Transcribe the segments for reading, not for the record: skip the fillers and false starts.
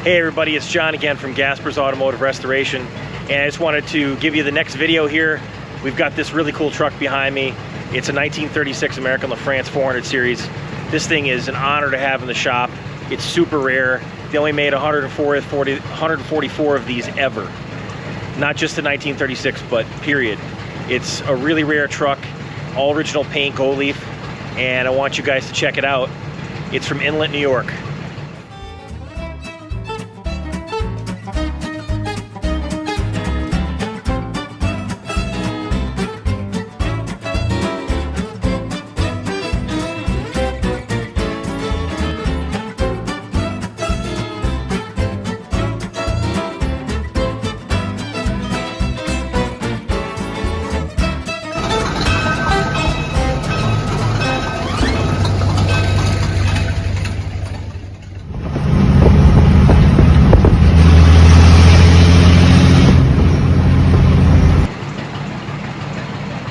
Hey everybody, it's John again from Gasper's Automotive Restoration, and I just wanted to give you the next video here. We've got this really cool truck behind me. It's a 1936 American LaFrance 400 series. This thing is an honor to have in the shop. It's super rare. They only made 144 of these ever. Not just the 1936, but period. It's a really rare truck, all original paint, gold leaf, and I want you guys to check it out. It's from Inlet, New York.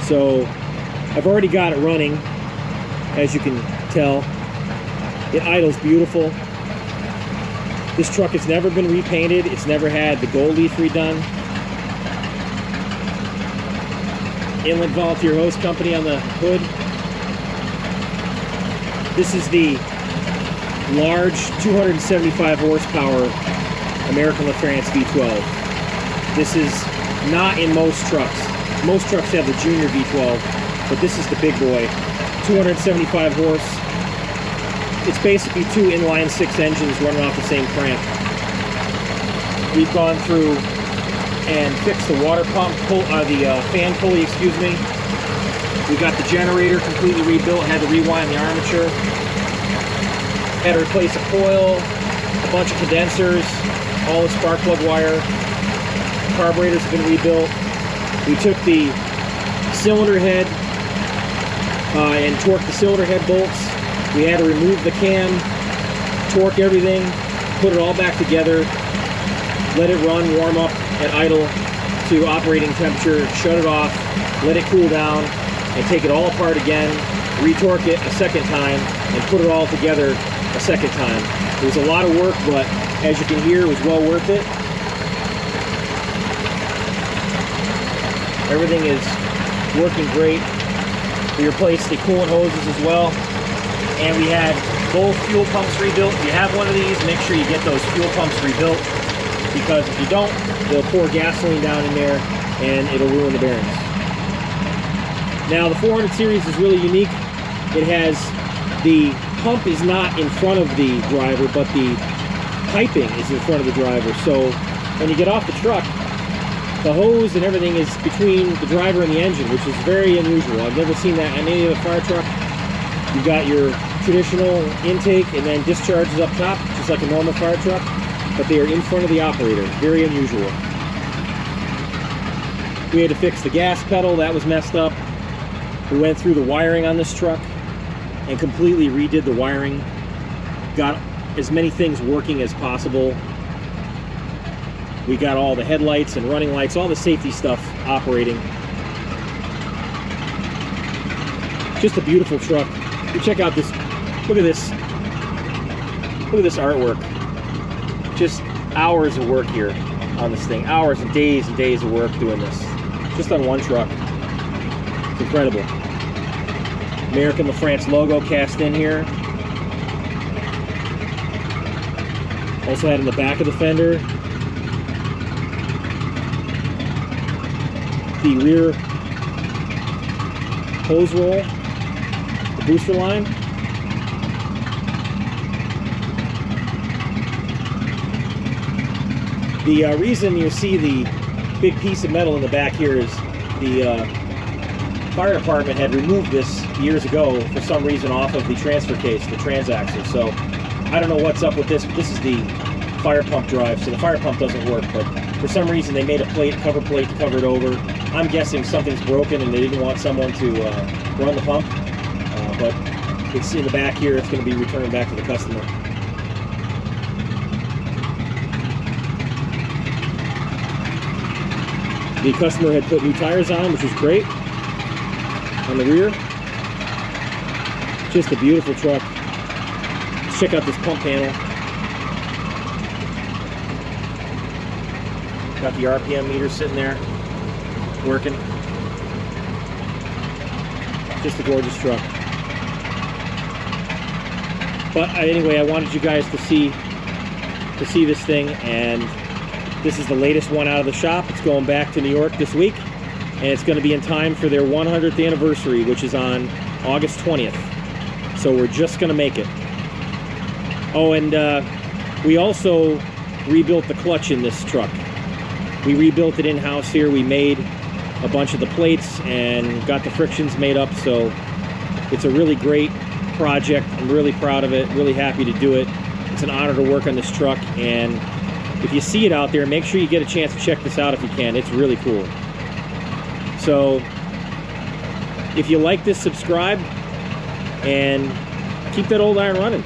So I've already got it running, as you can tell. It idles beautiful. This truck has never been repainted. It's never had the gold leaf redone. Inlet Volunteer Hose Company on the hood. This is the large 275 horsepower American LaFrance V12. This is not in most trucks. Most trucks have the junior V12, but this is the big boy. 275 horse. It's basically two inline six engines running off the same crank. We've gone through and fixed the water pump, the fan pulley, excuse me. We got the generator completely rebuilt, had to rewind the armature. Had to replace a coil, a bunch of condensers, all the spark plug wire. Carburetors have been rebuilt. We took the cylinder head and torqued the cylinder head bolts. We had to remove the cam, torque everything, put it all back together, let it run, warm up at idle to operating temperature, shut it off, let it cool down, and take it all apart again, retorque it a second time, and put it all together a second time. It was a lot of work, but as you can hear, it was well worth it. Everything is working great. We replaced the coolant hoses as well. And we had both fuel pumps rebuilt. If you have one of these, make sure you get those fuel pumps rebuilt, because if you don't, they'll pour gasoline down in there and it'll ruin the bearings. Now the 400 series is really unique. It has, the pump is not in front of the driver, but the piping is in front of the driver. So when you get off the truck, the hose and everything is between the driver and the engine, which is very unusual. I've never seen that on any other fire truck. You've got your traditional intake and then discharges up top, just like a normal fire truck, but they are in front of the operator. Very unusual. We had to fix the gas pedal. That was messed up. We went through the wiring on this truck and completely redid the wiring. Got as many things working as possible. We got all the headlights and running lights, all the safety stuff operating. Just a beautiful truck. You check out this, look at this. Look at this artwork. Just hours of work here on this thing. Hours and days of work doing this. Just on one truck. It's incredible. American LaFrance logo cast in here. Also had in the back of the fender the rear hose roll, the booster line. The reason you see the big piece of metal in the back here is the fire department had removed this years ago for some reason off of the transfer case, the transaxle. So I don't know what's up with this, but this is the fire pump drive, so the fire pump doesn't work, but for some reason they made a cover plate to cover it over. I'm guessing something's broken and they didn't want someone to run the pump, but it's in the back here. It's going to be returned back to the customer. The customer had put new tires on, which was great, on the rear. Just a beautiful truck. Let's check out this pump panel. Got the RPM meter sitting there, working. Just a gorgeous truck. But anyway, I wanted you guys to see this thing, and this is the latest one out of the shop. It's going back to New York this week, and it's going to be in time for their 100th anniversary, which is on August 20th. So we're just going to make it. Oh, and we also rebuilt the clutch in this truck. We rebuilt it in-house here. We made a bunch of the plates and got the frictions made up, so it's a really great project. I'm really proud of it, really happy to do it. It's an honor to work on this truck, and if you see it out there, make sure you get a chance to check this out if you can. It's really cool. So if you like this, subscribe and keep that old iron running.